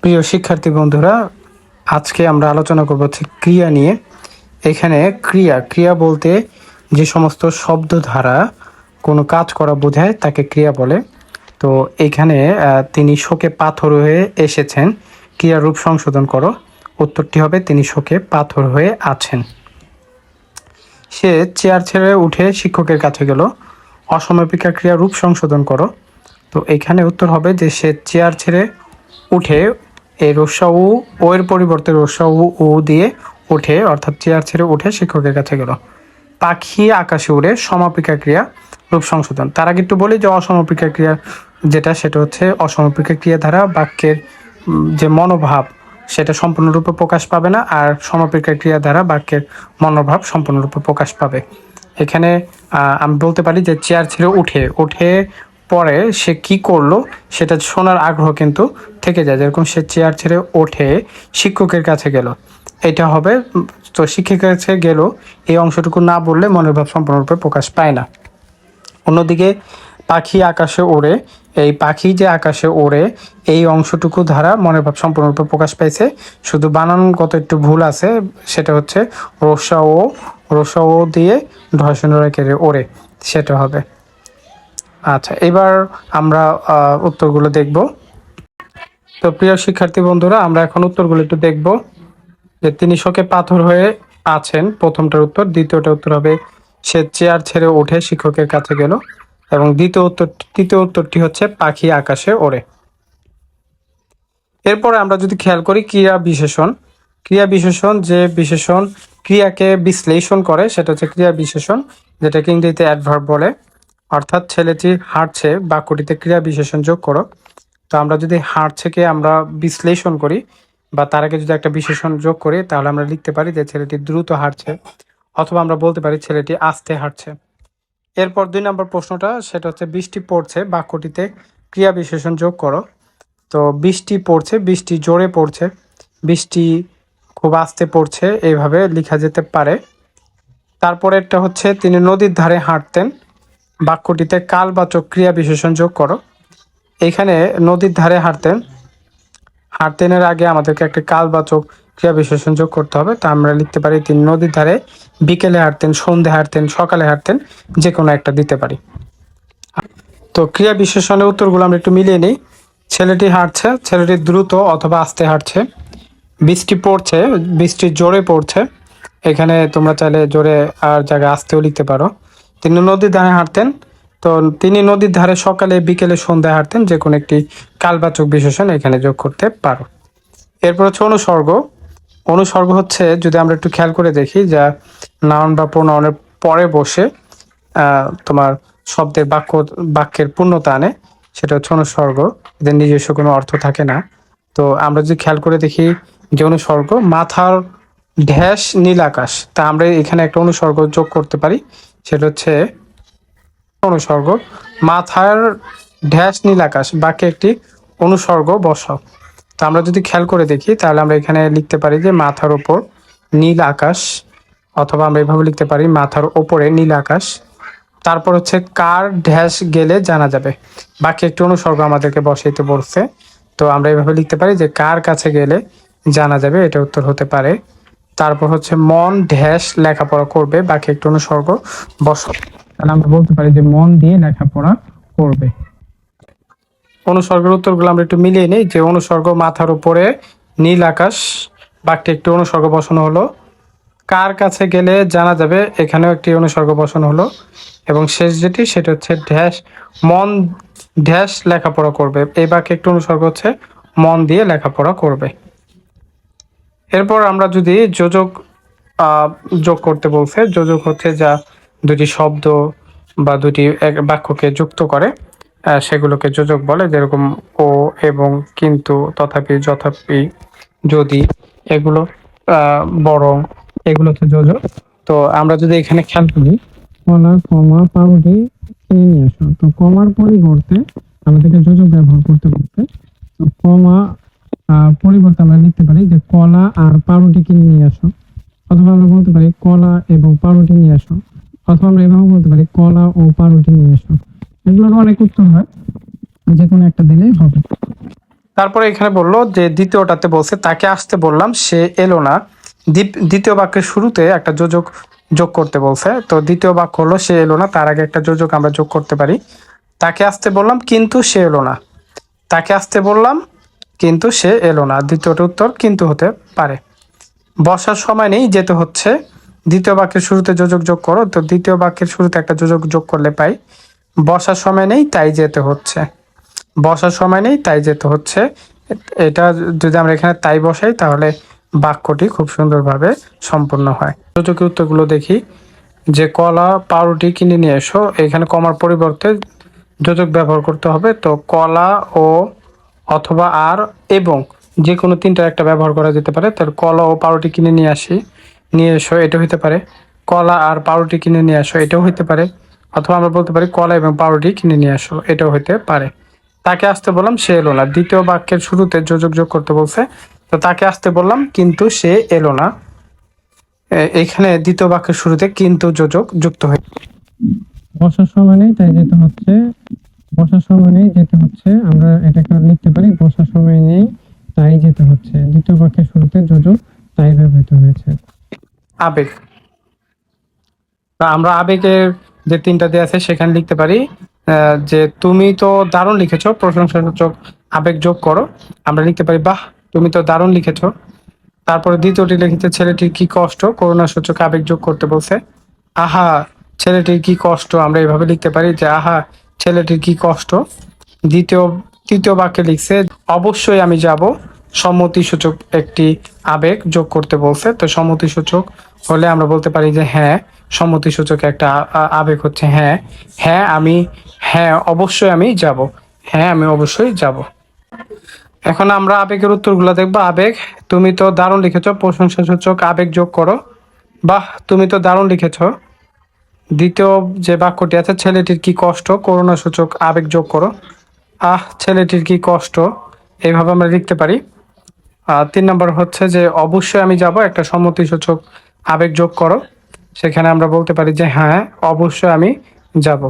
প্রিয় শিক্ষার্থী বন্ধুরা, আজকে আমরা আলোচনা করব হচ্ছে ক্রিয়া নিয়ে। এখানে ক্রিয়া ক্রিয়া বলতে যে সমস্ত শব্দ ধারা কোনো কাজ করা বোঝায় তাকে ক্রিয়া বলে। তো এখানে তিনি শোকে পাথর হয়ে এসেছেন, ক্রিয়ার রূপ সংশোধন করো। উত্তরটি হবে তিনি শোকে পাথর হয়ে আছেন। সে চেয়ার ছেড়ে উঠে শিক্ষকের কাছে গেল। অসমাপিকা ক্রিয়া রূপ সংশোধন করো। তো এখানে উত্তর হবে যে সে চেয়ার ছেড়ে উঠে, এই রস্যা ও এর পরিবর্তে রস্যা উ দিয়ে উঠে, অর্থাৎ চেয়ার ছেড়ে উঠে শিক্ষকের কাছে গেল। পাখি আকাশে উড়ে, সমাপিকা ক্রিয়া রূপ সংশোধন। তার আগে একটু বলি যে অসমাপিকা ক্রিয়া যেটা, সেটা হচ্ছে অসমাপিকা ক্রিয়া দ্বারা বাক্যের যে মনোভাব সেটা সম্পূর্ণরূপে প্রকাশ পাবে না, আর সমাপিকা ক্রিয়া দ্বারা বাক্যের মনোভাব সম্পূর্ণরূপে প্রকাশ পাবে। এখানে আমি বলতে পারি যে চেয়ার ছেড়ে উঠে উঠে পরে সে কি করলো সেটা শোনার আগ্রহ কিন্তু থেকে যায়। যেরকম সে চেয়ার ছেড়ে ওঠে শিক্ষকের কাছে গেল, এটা হবে। তো শিক্ষকের কাছে গেল এই অংশটুকু না বললে মনের ভাব সম্পূর্ণরূপে প্রকাশ পায় না। অন্যদিকে পাখি আকাশে ওড়ে, এই পাখি যে আকাশে ওড়ে এই অংশটুকু দ্বারা মনের ভাব সম্পূর্ণরূপে প্রকাশ পাইছে। শুধু বানানগত একটু ভুল আছে, সেটা হচ্ছে রসা ও দিয়ে ঢয়শূন্য রেখে ওড়ে, সেটা হবে। আচ্ছা, এবার আমরা উত্তরগুলো দেখব। তো প্রিয় শিক্ষার্থী বন্ধুরা, আমরা এখন উত্তরগুলো একটু দেখব। যে তিনি শোকে পাথর হয়ে আছেন, প্রথমটার উত্তর। দ্বিতীয়টা উত্তর হবে সে চেয়ার ছেড়ে উঠে শিক্ষকের কাছে গেল, এবং তৃতীয় উত্তরটি হচ্ছে পাখি আকাশে ওড়ে। এরপরে আমরা যদি খেয়াল করি ক্রিয়া বিশেষণ যে বিশেষণ ক্রিয়াকে বিশ্লেষণ করে সেটা হচ্ছে ক্রিয়া বিশেষণ, যেটাকে ইংরেজিতে অ্যাডভার্ব বলে। অর্থাৎ ছেলেটি হাঁটছে, বাক্যটিতে ক্রিয়া বিশেষণ যোগ করো। তো আমরা যদি হাঁটছেকে আমরা বিশ্লেষণ করি বা তার আগে যদি একটা বিশেষণ যোগ করি, তাহলে আমরা লিখতে পারি যে ছেলেটি দ্রুত হাঁটছে, অথবা আমরা বলতে পারি ছেলেটি আস্তে হাঁটছে। এরপর 2 নম্বর প্রশ্নটা, সেটা হচ্ছে বৃষ্টি পড়ছে, বাক্যটিতে ক্রিয়া বিশেষণ যোগ করো। তো বৃষ্টি পড়ছে, বৃষ্টি জোরে পড়ছে, বৃষ্টি খুব আস্তে পড়ছে, এইভাবে লেখা যেতে পারে। তারপরেরটা হচ্ছে তিনি নদীর ধারে হাঁটতেন, বাক্যটিতে কালবাচক ক্রিয়া বিশেষণ যোগ করো। এখানে নদীর ধারে হাঁটতেনের আগে আমাদেরকে একটা কালবাচক ক্রিয়া বিশেষণ যোগ করতে হবে। তা আমরা লিখতে পারি তিনি নদীর ধারে বিকেলে হাঁটতেন, সন্ধ্যে হাঁটতেন, সকালে হাঁটতেন, যে কোনো একটা দিতে পারি। তো ক্রিয়া বিশেষণের উত্তরগুলো আমরা একটু মিলিয়ে নিই। ছেলেটি হাঁটছে, ছেলেটি দ্রুত অথবা আস্তে হাঁটছে। বৃষ্টি পড়ছে, বৃষ্টি জোরে পড়ছে, এখানে তোমরা চাইলে জোরে আর জায়গায় আস্তেও লিখতে পারো। তিনি নদীর ধারে হাঁটতেন, তো তিনি নদীর ধারে সকালে বিকেলে সন্ধ্যায় হাঁটতেন, যে কোনো একটি কালবাচক বিশেষণ এখানে যোগ করতে পারো। এরপর হচ্ছে অনুসর্গ হচ্ছে, যদি আমরা একটু খেয়াল করে দেখি, যা নাউন বা প্রোনাউনের পরে বসে তোমার শব্দের বাক্যের পূর্ণতা আনে, সেটা হচ্ছে অনুসর্গ। এদের নিজস্ব কোনো অর্থ থাকে না। তো আমরা যদি খেয়াল করে দেখি যে অনুসর্গ, মাথার ড্যাশ নীল আকাশ, তা আমরা এখানে একটা অনুসর্গ যোগ করতে পারি, সেটা হচ্ছে অনুসর্গ মাথার ড্যাশ নীল আকাশ, বাক্যে একটি অনুসর্গ বসাও। তো আমরা যদি খেয়াল করে দেখি, তাহলে আমরা এখানে লিখতে পারি যে মাথার ওপর নীল আকাশ, অথবা আমরা এভাবে লিখতে পারি মাথার ওপরে নীল আকাশ। তারপর হচ্ছে কার ড্যাশ গেলে জানা যাবে, বাকি একটি অনুসর্গ আমাদেরকে বসাইতে বলছে। তো আমরা এভাবে লিখতে পারি যে কার কাছে গেলে জানা যাবে, এটা উত্তর হতে পারে। তারপর হচ্ছে মন ড্যাশ লেখাপড়া করবে, বাকি একটি অনুসর্গ বসাও, তাহলে আমরা বলতে পারি যে মন দিয়ে লেখাপড়া করবে। অনুসর্গের উত্তরগুলো আমরা একটু মিলিয়ে নিই। যে অনুসর্গ মাথার উপরে নীল আকাশ, বাক্যে একটি অনুসর্গ বসানো হলো। কার কাছে গেলে জানা যাবে, এখানেও একটি অনুসর্গ বসানো হলো। এবং শেষ যেটি, সেটা হচ্ছে ড্যাশ মন ড্যাশ লেখাপড়া করবে, এই বাক্যে একটি অনুসর্গ হচ্ছে মন দিয়ে লেখাপড়া করবে। এরপর আমরা যদি যোজক যোগ করতে বলছে, যোজক হচ্ছে যা দুটি শব্দ বা দুটি বাক্যকে যুক্ত করে, সেগুলোকে যোজক বলে। যেরকম ও, এবং, কিন্তু, তথাপি, যথাপি, যদি, এগুলো বরং, এগুলো হচ্ছে যোজক। তো আমরা যদি এখানে খেয়াল করি, কলা, কমা, পাউরুটি কিনে নিয়ে আসো, তো কমার পরিবর্তে আমাদেরকে যোজক ব্যবহার করতে বলতে, তো কমা পরিবর্তে আমরা লিখতে পারি যে কলা আর পাউরুটি কিনে নিয়ে আসো, অথবা আমরা বলতে পারি কলা এবং পাউরুটি নিয়ে আসো, অথবা আমরা এভাবে বলতে পারি কলা ও পাউরুটি নিয়ে আসো। এগুলোর অনেক উত্তর হয়, যে কোনো একটা দিলেই হবে। তারপরে এখানে বললো যে দ্বিতীয়টাতে বলছে তাকে আসতে বললাম সে এলো না। দ্বিতীয় বাক্যের শুরুতে একটা যোজক যোগ করতে বলছে, তো দ্বিতীয় বাক্য হলো সে এলো না, তার আগে একটা যোজক আমরা যোগ করতে পারি। তাকে আসতে বললাম কিন্তু সে এলো না, তাকে আসতে বললাম কিন্তু সে এলো না, দ্বিতীয়টা উত্তর কিন্তু হতে পারে। বসার সময় নেই যেতে হচ্ছে, দ্বিতীয় বাক্যের শুরুতে যোজক যোগ করো, তো দ্বিতীয় বাক্যের শুরুতে একটা যোজক যোগ করলে পাই বসার সময় নেই তাই যেতে হচ্ছে। বসার সময় নেই তাই যেতে হচ্ছে, এটা যদি আমরা এখানে তাই বসাই তাহলে বাক্যটি খুব সুন্দরভাবে সম্পূর্ণ হয়। যোজকের উত্তরগুলো দেখি, যে কলা পাউরুটি কিনে নিয়ে এসো, এখানে কমার পরিবর্তে যোজক ব্যবহার করতে হবে। তো কলা ও অথবা আর এবং যে কোনো তিনটার একটা ব্যবহার করা যেতে পারে। তাহলে কলা ও পাউরুটি কিনে নিয়ে এসো, এটা হইতে পারে। কলা আর পাউরুটি কিনে নিয়ে আসো, এটাও হইতে পারে। অথবা আমরা বলতে পারি কলা এবং পাউরুটি কিনে নিয়ে আসো, এটাও হইতে পারে। তাকে আসতে বললাম সে এলো না, দ্বিতীয় বাক্যের শুরুতে যোজক যোগ করতে বলছে, তো তাকে আসতে বললাম কিন্তু সে এলো না, এখানে দ্বিতীয় বাক্যের শুরুতে কিন্তু যোজক যুক্ত হয়। বসার সময় নেই তাই যেতে হচ্ছে, বসার সময় নেই যেতে হচ্ছে, আমরা এটাকে লিখতে পারি বসার সময় নেই তাই যেতে হচ্ছে, দ্বিতীয় বাক্যের শুরুতে যোজক তাই ব্যবহৃত হয়েছে। আবেগ, আমরা আবেগের যে তিনটা দেয়া আছে সেখানে লিখতে পারি যে তুমি তো দারুণ লিখেছো, প্রশংসাসূচক আবেগ যোগ করো, আমরা লিখতে পারি বাহ তুমি তো দারুণ লিখেছো। তারপরে দ্বিতীয়টি লিখেছে ছেলেটির কি কষ্ট, করুণাসূচক আবেগ যোগ করতে বলছে, আহা ছেলেটির কি কষ্ট, আমরা এইভাবে লিখতে পারি যে আহা ছেলেটির কি কষ্ট। তৃতীয় বাক্যে লিখছে অবশ্যই আমি যাব, সম্মতিসূচক একটি আবেগ যোগ করতে বলছে, তো সম্মতিসূচক হলে আমরা বলতে পারি যে হ্যাঁ, সম্মতিসূচক একটা আবেগ হচ্ছে হ্যাঁ, হ্যাঁ অবশ্যই আমি যাব, হ্যাঁ আমি অবশ্যই যাব। এখন আমরা আবেগের উত্তরগুলো দেখবো। আবেগ, তুমি তো দারুণ লিখেছো, প্রশংসাসূচক আবেগ যোগ করো, বাহ তুমি তো দারুণ লিখেছো। দ্বিতীয় যে বাক্যটি আছে ছেলেটির কি কষ্ট, করুণাসূচক আবেগ যোগ করো, আহ ছেলেটির কি কষ্ট, এইভাবে আমরা লিখতে পারি। 3 নম্বর হচ্ছে যে অবশ্যই আমি যাব, একটা সম্মতিসূচক আবেগ যোগ করো, সেখানে আমরা বলতে পারি যে হ্যাঁ অবশ্যই আমি যাব।